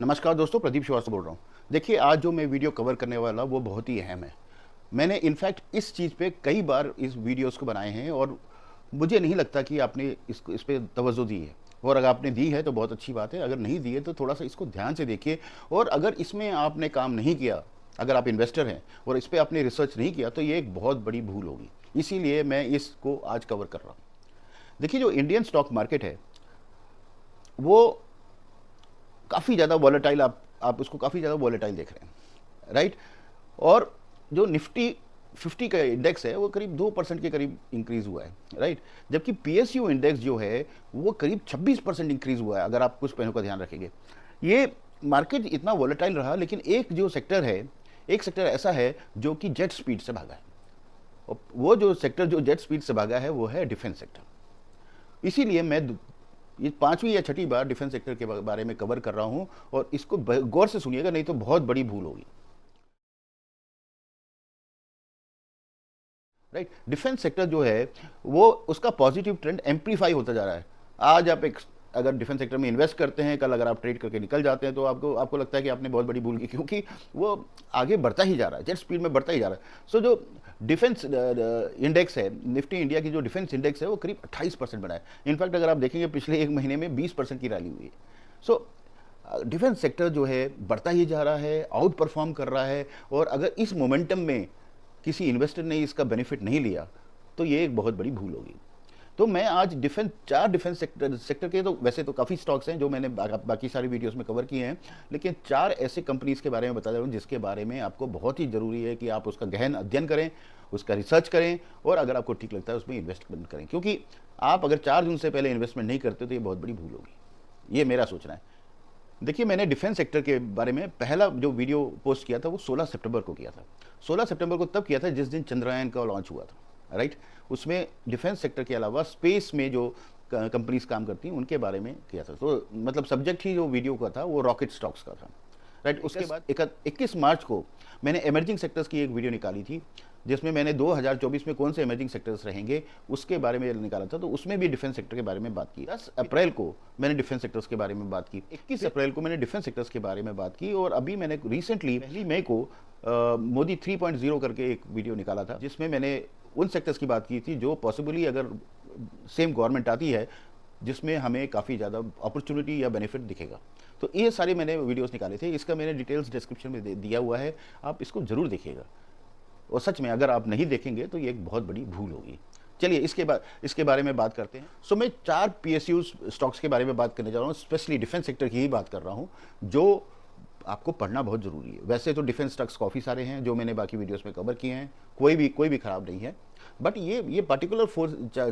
नमस्कार दोस्तों, प्रदीप श्रीवास्तव बोल रहा हूँ। देखिए, आज जो मैं वीडियो कवर करने वाला वो बहुत ही अहम है। मैंने इनफैक्ट इस चीज़ पे कई बार इस वीडियोस को बनाए हैं और मुझे नहीं लगता कि आपने इस पे तवज्जो दी है। और अगर आपने दी है तो बहुत अच्छी बात है, अगर नहीं दी है तो थोड़ा-सा इसको ध्यान से देखिए। और अगर इसमें आपने काम नहीं किया, अगर आप इन्वेस्टर हैं और इस पे आपने रिसर्च नहीं किया, तो ये एक बहुत बड़ी भूल होगी। इसीलिए मैं इसको आज कवर कर रहा हूँ। देखिए, जो इंडियन स्टॉक मार्केट है, वो काफ़ी ज़्यादा वॉलेटाइल आप उसको काफ़ी ज़्यादा वॉलेटाइल देख रहे हैं, राइट? और जो निफ्टी 50 का इंडेक्स है वो करीब 2% के करीब इंक्रीज हुआ है, राइट? जबकि पीएसयू इंडेक्स जो है वो करीब 26% इंक्रीज हुआ है, अगर आप कुछ पहलू का ध्यान रखेंगे। ये मार्केट इतना वॉलेटाइल रहा, लेकिन एक जो सेक्टर है, एक सेक्टर ऐसा है जो कि जेट स्पीड से भागा है। और वो जो सेक्टर जो जेट स्पीड से भागा है वो है डिफेंस सेक्टर। इसीलिए मैं ये पांचवी या छठी बार डिफेंस सेक्टर के बारे में कवर कर रहा हूं, और इसको गौर से सुनिएगा, नहीं तो बहुत बड़ी भूल होगी। राइट, डिफेंस सेक्टर जो है वो उसका पॉजिटिव ट्रेंड एम्पलीफाई होता जा रहा है। आज आप एक अगर डिफेंस सेक्टर में इन्वेस्ट करते हैं, कल अगर आप ट्रेड करके निकल जाते हैं, तो आपको आपको लगता है कि आपने बहुत बड़ी भूल की, क्योंकि वो आगे बढ़ता ही जा रहा है, जेट स्पीड में बढ़ता ही जा रहा है। सो जो डिफेंस इंडेक्स है, निफ्टी इंडिया की जो डिफेंस इंडेक्स है वो करीब 28% बना है। इनफैक्ट अगर आप देखेंगे पिछले एक महीने में 20% की रैली हुई है। सो डिफेंस सेक्टर जो है बढ़ता ही जा रहा है, आउट परफॉर्म कर रहा है। और अगर इस मोमेंटम में किसी इन्वेस्टर ने इसका बेनिफिट नहीं लिया, तो ये एक बहुत बड़ी भूल होगी। तो मैं आज चार डिफेंस सेक्टर के, तो वैसे तो काफ़ी स्टॉक्स हैं जो मैंने बाकी सारी वीडियोस में कवर किए हैं, लेकिन चार ऐसे कंपनीज के बारे में बता रहा हूँ जिसके बारे में आपको बहुत ही ज़रूरी है कि आप उसका गहन अध्ययन करें, उसका रिसर्च करें, और अगर आपको ठीक लगता है उसमें इन्वेस्टमेंट करें। क्योंकि आप अगर 4 जून से पहले इन्वेस्टमेंट नहीं करते तो ये बहुत बड़ी भूल होगी। ये मेरा सोचना है। देखिए, मैंने डिफेंस सेक्टर के बारे में पहला जो वीडियो पोस्ट किया था वो 16 सितंबर को किया था। 16 सितंबर को तब किया था जिस दिन चंद्रयान का लॉन्च हुआ था, राइट? उसमें डिफेंस सेक्टर के अलावा स्पेस में जो कंपनीज काम करती हैं उनके बारे में किया था। तो मतलब सब्जेक्ट ही जो वीडियो का था वो रॉकेट स्टॉक्स का था, राइट? उसके बाद 21 मार्च को मैंने इमर्जिंग सेक्टर्स की एक वीडियो निकाली थी, जिसमें मैंने 2024 में कौन से इमर्जिंग सेक्टर्स रहेंगे उसके बारे में निकाला था। तो उसमें भी डिफेंस सेक्टर के बारे में बात की। 10 अप्रैल को मैंने डिफेंस सेक्टर्स के बारे में बात की, 21 अप्रैल को मैंने डिफेंस सेक्टर्स के बारे में बात की, और अभी मैंने रिसेंटली 1 मई को मोदी 3.0 करके एक वीडियो निकाला था, जिसमें मैंने उन सेक्टर्स की बात की थी जो पॉसिबली अगर सेम गवर्नमेंट आती है, जिसमें हमें काफ़ी ज़्यादा अपॉर्चुनिटी या बेनिफिट दिखेगा। तो ये सारे मैंने वीडियोस निकाले थे, इसका मैंने डिटेल्स डिस्क्रिप्शन में दिया हुआ है, आप इसको ज़रूर देखिएगा। और सच में अगर आप नहीं देखेंगे तो ये एक बहुत बड़ी भूल होगी। चलिए इसके बारे में बात करते हैं। सो मैं 4 पीएसयू स्टॉक्स के बारे में बात करने जा रहा हूँ, स्पेशली डिफेंस सेक्टर की ही बात कर रहा हूँ, जो आपको पढ़ना बहुत ज़रूरी है। वैसे तो डिफेंस स्टॉक्स काफ़ी सारे हैं जो मैंने बाकी वीडियोस में कवर किए हैं, कोई भी ख़राब नहीं है, बट ये पर्टिकुलर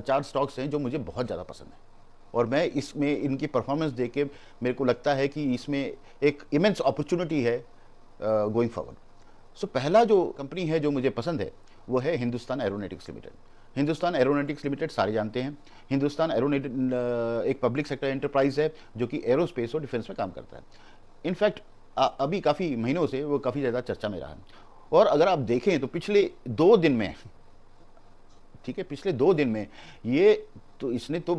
4 स्टॉक्स हैं जो मुझे बहुत ज़्यादा पसंद है। और मैं इसमें इनकी परफॉर्मेंस देख के मेरे को लगता है कि इसमें एक इमेंस अपॉर्चुनिटी है गोइंग फॉरवर्ड। सो पहला जो कंपनी है जो मुझे पसंद है वो है Hindustan aeronautics limited. Hindustan aeronautics limited सारे जानते हैं। हिंदुस्तान एरोनॉटिक एक पब्लिक सेक्टर एंटरप्राइज है जो कि एरोस्पेस और डिफेंस में काम करता है। इनफैक्ट अभी काफ़ी महीनों से वो काफ़ी ज़्यादा चर्चा में रहा है। और अगर आप देखें तो पिछले 2 दिन में, ठीक है, पिछले 2 दिन में ये तो इसने तो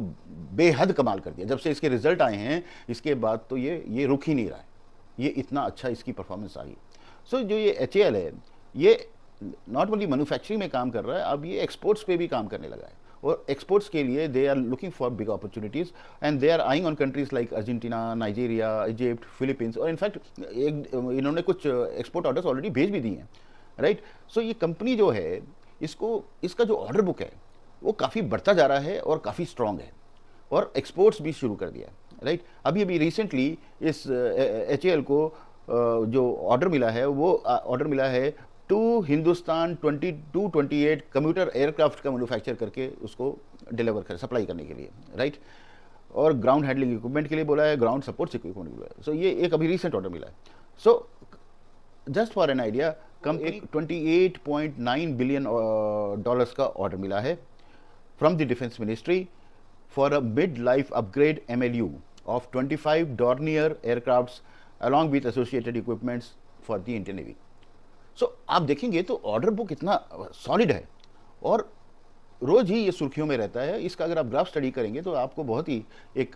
बेहद कमाल कर दिया। जब से इसके रिजल्ट आए हैं इसके बाद तो ये रुक ही नहीं रहा है, ये इतना अच्छा इसकी परफॉर्मेंस आ गई। सो जो ये HAL है, ये नॉट ओनली मैन्युफैक्चरिंग में काम कर रहा है, अब ये एक्सपोर्ट्स पे भी काम करने लगा है। और एक्सपोर्ट्स के लिए they are looking for big opportunities and they are eyeing on countries like Argentina, Nigeria, Egypt, Philippines, और इनफैक्ट इन्होंने कुछ एक्सपोर्ट ऑर्डर्स ऑलरेडी भेज भी दिए हैं, राइट? सो ये कंपनी जो है, इसका जो ऑर्डर बुक है वो काफ़ी बढ़ता जा रहा है और काफ़ी स्ट्रांग है, और एक्सपोर्ट्स भी शुरू कर दिया है, राइट? अभी अभी रिसेंटली इस HAL को जो ऑर्डर मिला है वो ऑर्डर मिला है टू हिंदुस्तान 2228 कम्यूटर एयरक्राफ्ट का मैन्युफैक्चर करके उसको डिलीवर कर सप्लाई करने के लिए, राइट? और ग्राउंड हैंडलिंग इक्विपमेंट के लिए बोला है, ग्राउंड सपोर्ट इक्विपमेंट के लिए बोला है। सो ये एक अभी रिसेंट ऑर्डर मिला है। So just for an idea, company 28.9 billion dollars का ऑर्डर मिला है from the defence ministry for a mid life upgrade MLU of 25 Dornier aircrafts along with associated equipments for the Indian Navy. सो आप देखेंगे तो order book इतना solid है, और रोज़ ही ये सुर्खियों में रहता है। इसका अगर आप ग्राफ स्टडी करेंगे तो आपको बहुत ही एक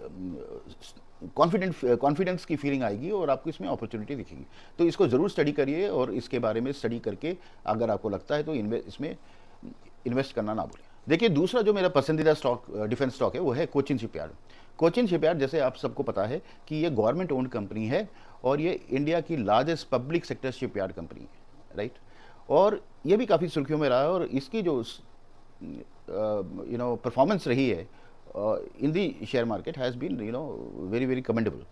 कॉन्फिडेंस की फीलिंग आएगी और आपको इसमें अपॉर्चुनिटी दिखेगी। तो इसको ज़रूर स्टडी करिए और इसके बारे में स्टडी करके अगर आपको लगता है तो इसमें इन्वेस्ट करना ना भूलें। देखिए, दूसरा जो मेरा पसंदीदा स्टॉक डिफेंस स्टॉक है वो है कोचिन शिपयार्ड। कोचिन शिपयार्ड, जैसे आप सबको पता है कि ये गवर्नमेंट ओन्ड कंपनी है और ये इंडिया की largest public sector shipyard company है, राइट। और ये भी काफ़ी सुर्खियों में रहा है और इसकी जो परफॉर्मेंस रही है in the share market has been very very commendable.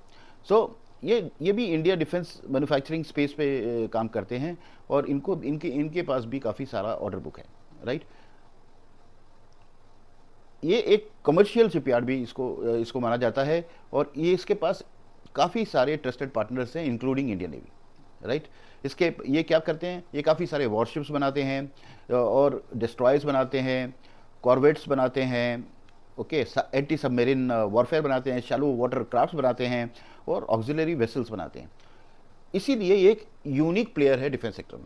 So ये भी इंडिया डिफेंस मैन्युफैक्चरिंग स्पेस पे काम करते हैं और इनके पास भी काफ़ी सारा ऑर्डर बुक है, राइट। ये एक कमर्शियल शिपयार्ड भी इसको माना जाता है और ये इसके पास काफ़ी सारे ट्रस्टेड पार्टनर्स हैं इंक्लूडिंग इंडियन नेवी, राइट। ये क्या करते हैं, ये काफ़ी सारे वॉरशिप्स बनाते हैं और डिस्ट्रॉयर्स बनाते हैं, कॉर्वेट्स बनाते हैं, ओके, एंटी सबमरीन वॉरफेयर बनाते हैं, शैलो वाटर क्राफ्ट्स बनाते हैं और ऑक्सिलरी वेसल्स बनाते हैं। इसीलिए ये एक यूनिक प्लेयर है डिफेंस सेक्टर में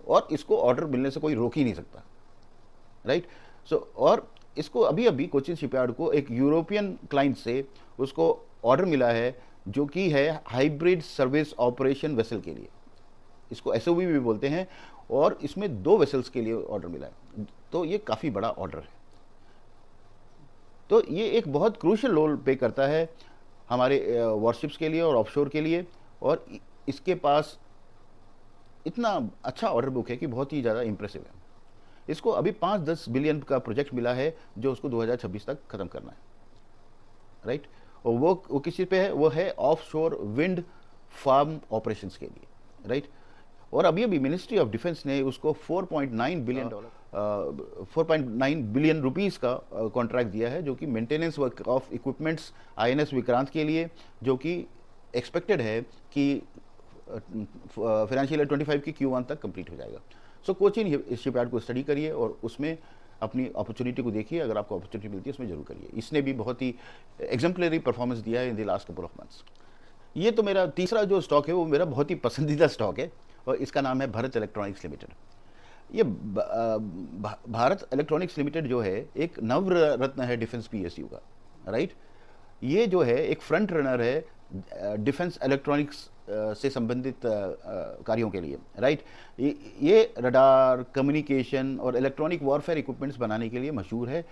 और इसको ऑर्डर मिलने से कोई रोक ही नहीं सकता, राइट। और इसको अभी कोचिन शिपयार्ड को एक यूरोपियन क्लाइंट से उसको ऑर्डर मिला है जो कि है हाइब्रिड सर्विस ऑपरेशन वेसल के लिए, इसको एसओवी भी बोलते हैं, और इसमें 2 वेसल्स के लिए ऑर्डर मिला है। तो ये काफ़ी बड़ा ऑर्डर है। तो ये एक बहुत क्रूशियल रोल प्ले करता है हमारे वॉरशिप्स के लिए और ऑफशोर के लिए, और इसके पास इतना अच्छा ऑर्डर बुक है कि बहुत ही ज़्यादा इंप्रेसिव है। इसको अभी 5-10 बिलियन का प्रोजेक्ट मिला है जो उसको 2026 तक ख़त्म करना है, राइट। और वो किस चीज़ पे है, वो है ऑफशोर विंड फार्म ऑपरेशंस के लिए, राइट। और अभी मिनिस्ट्री ऑफ डिफेंस ने उसको 4.9 बिलियन रुपीस का कॉन्ट्रैक्ट दिया है, जो कि maintenance work of equipments INS Vikrant के लिए, जो कि एक्सपेक्टेड है कि फाइनेंशियल ईयर 25 की Q1 तक कंप्लीट हो जाएगा। सो कोचिन शिपयार्ड को स्टडी करिए और उसमें अपनी अपॉर्चुनिटी को देखिए। अगर आपको अपॉर्चुनिटी मिलती है उसमें जरूर करिए। इसने भी बहुत ही एग्जाम्पलरी परफॉर्मेंस दिया है इन the last couple of months. ये तो मेरा तीसरा जो स्टॉक है वो मेरा बहुत ही पसंदीदा स्टॉक है और इसका नाम है भारत इलेक्ट्रॉनिक्स लिमिटेड। ये भारत इलेक्ट्रॉनिक्स लिमिटेड जो है एक नवरत्न है डिफेंस पीएसयू का, राइट। ये जो है एक फ्रंट रनर है डिफेंस इलेक्ट्रॉनिक्स से संबंधित कार्यों के लिए, राइट। ये रडार, कम्युनिकेशन और इलेक्ट्रॉनिक वॉरफेयर इक्विपमेंट्स बनाने के लिए मशहूर है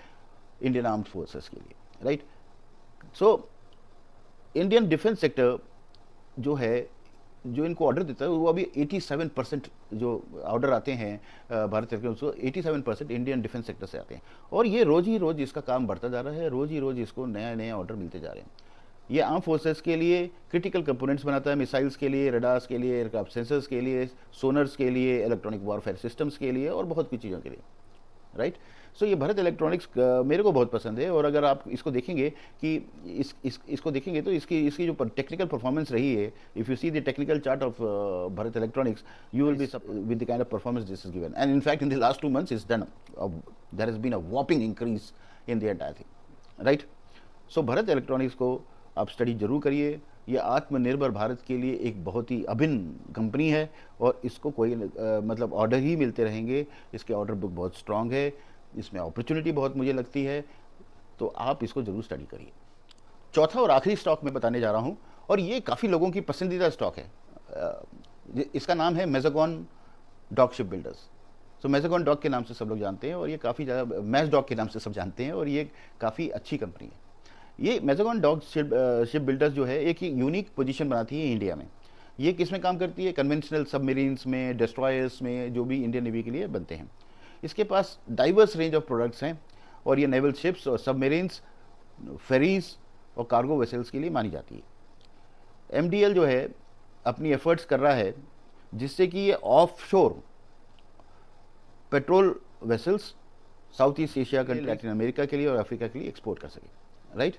इंडियन आर्म्ड फोर्सेस के लिए, right. So Indian defence sector जो है, जो इनको ऑर्डर देता है, वो अभी 87% जो ऑर्डर आते हैं भारत इलेक्ट्रॉनिक्स को, 87% इंडियन डिफेंस सेक्टर से आते हैं। और ये रोज़ ही रोज़ इसका काम बढ़ता जा रहा है, रोज़ ही रोज़ इसको नया नया ऑर्डर मिलते जा रहे हैं। ये आर्म फोर्सेस के लिए क्रिटिकल कंपोनेंट्स बनाता है, मिसाइल्स के लिए, रडार्स के लिए, एयरक्राफ्ट सेंसर्स के लिए, सोनर्स के लिए, इलेक्ट्रॉनिक वॉरफेयर सिस्टम्स के लिए और बहुत कुछ चीज़ों के लिए, राइट। सो ये भारत इलेक्ट्रॉनिक्स मेरे को बहुत पसंद है। और अगर आप इसको देखेंगे कि इसको देखेंगे तो इसकी जो टेक्निकल परफॉर्मेंस रही है, if you see the technical chart of Bharat Electronics, you will be with the kind of performance this is given, and in fact in the last 2 months is done, there has been a whopping increase in the entire thing, right. So Bharat Electronics को आप study जरूर करिए। ये आत्मनिर्भर भारत के लिए एक बहुत ही अभिन्न कंपनी है और इसको कोई मतलब ऑर्डर ही मिलते रहेंगे। इसके ऑर्डर बुक बहुत स्ट्रांग है, इसमें अपॉर्चुनिटी बहुत मुझे लगती है, तो आप इसको जरूर स्टडी करिए। चौथा और आखिरी स्टॉक मैं बताने जा रहा हूँ और ये काफ़ी लोगों की पसंदीदा स्टॉक है। इसका नाम है मैज़ागॉन डॉक शिप बिल्डर्स। सो मैज़ागॉन डॉक के नाम से सब लोग जानते हैं और ये काफ़ी ज़्यादा मैज़ डॉक के नाम से सब जानते हैं और ये काफ़ी अच्छी कंपनी है। ये मैज़ागॉन डॉक शिप बिल्डर्स जो है एक यूनिक पोजीशन बनाती है इंडिया में। ये किस में काम करती है, कन्वेंशनल सबमरीन्स में, डिस्ट्रॉयर्स में, जो भी इंडियन नेवी के लिए बनते हैं। इसके पास डाइवर्स रेंज ऑफ प्रोडक्ट्स हैं और ये नेवल शिप्स और सबमरीन्स, फेरीज और कार्गो वेसल्स के लिए मानी जाती है। MDL जो है अपनी एफर्ट्स कर रहा है जिससे कि ये offshore patrol vessels south east Asia country, Latin America के लिए और अफ्रीका के लिए एक्सपोर्ट कर सके, राइट।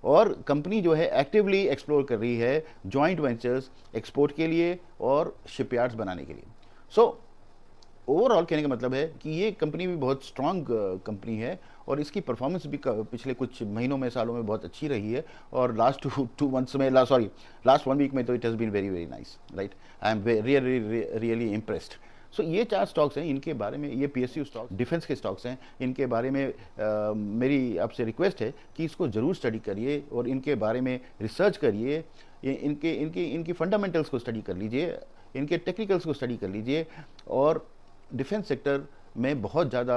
और कंपनी जो है एक्टिवली एक्सप्लोर कर रही है जॉइंट वेंचर्स एक्सपोर्ट के लिए और शिपयार्ड्स बनाने के लिए। सो ओवरऑल कहने का मतलब है कि ये कंपनी भी बहुत स्ट्रांग कंपनी है और इसकी परफॉर्मेंस भी पिछले कुछ महीनों में, सालों में बहुत अच्छी रही है। और लास्ट 2 months में, लास्ट 1 week में तो it has been very very nice, right. I am really impressed. So ये 4 स्टॉक्स हैं, इनके बारे में, ये पीएसयू स्टॉक डिफेंस के स्टॉक्स हैं, इनके बारे में मेरी आपसे रिक्वेस्ट है कि इसको ज़रूर स्टडी करिए और इनके बारे में रिसर्च करिए। इनके इनकी इनकी फंडामेंटल्स को स्टडी कर लीजिए, इनके टेक्निकल्स को स्टडी कर लीजिए। और डिफेंस सेक्टर में बहुत ज़्यादा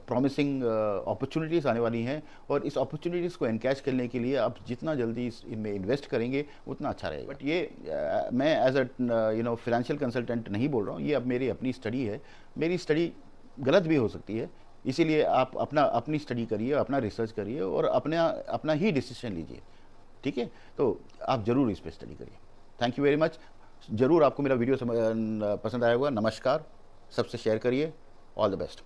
प्रॉमिसिंग अपॉर्चुनिटीज़ आने वाली हैं, और इस अपॉर्चुनिटीज़ को एनकैच करने के लिए आप जितना जल्दी इनमें इन्वेस्ट करेंगे उतना अच्छा रहेगा। बट ये मैं एज अ फाइनेंशियल कंसल्टेंट नहीं बोल रहा हूँ, ये अब मेरी अपनी स्टडी है। मेरी स्टडी गलत भी हो सकती है, इसीलिए आप अपनी स्टडी करिए, अपना रिसर्च करिए और अपना ही डिसीजन लीजिए। ठीक है, तो आप ज़रूर इस पर स्टडी करिए। Thank you very much. ज़रूर आपको मेरा वीडियो पसंद आया होगा। नमस्कार, सबसे शेयर करिए। All the best.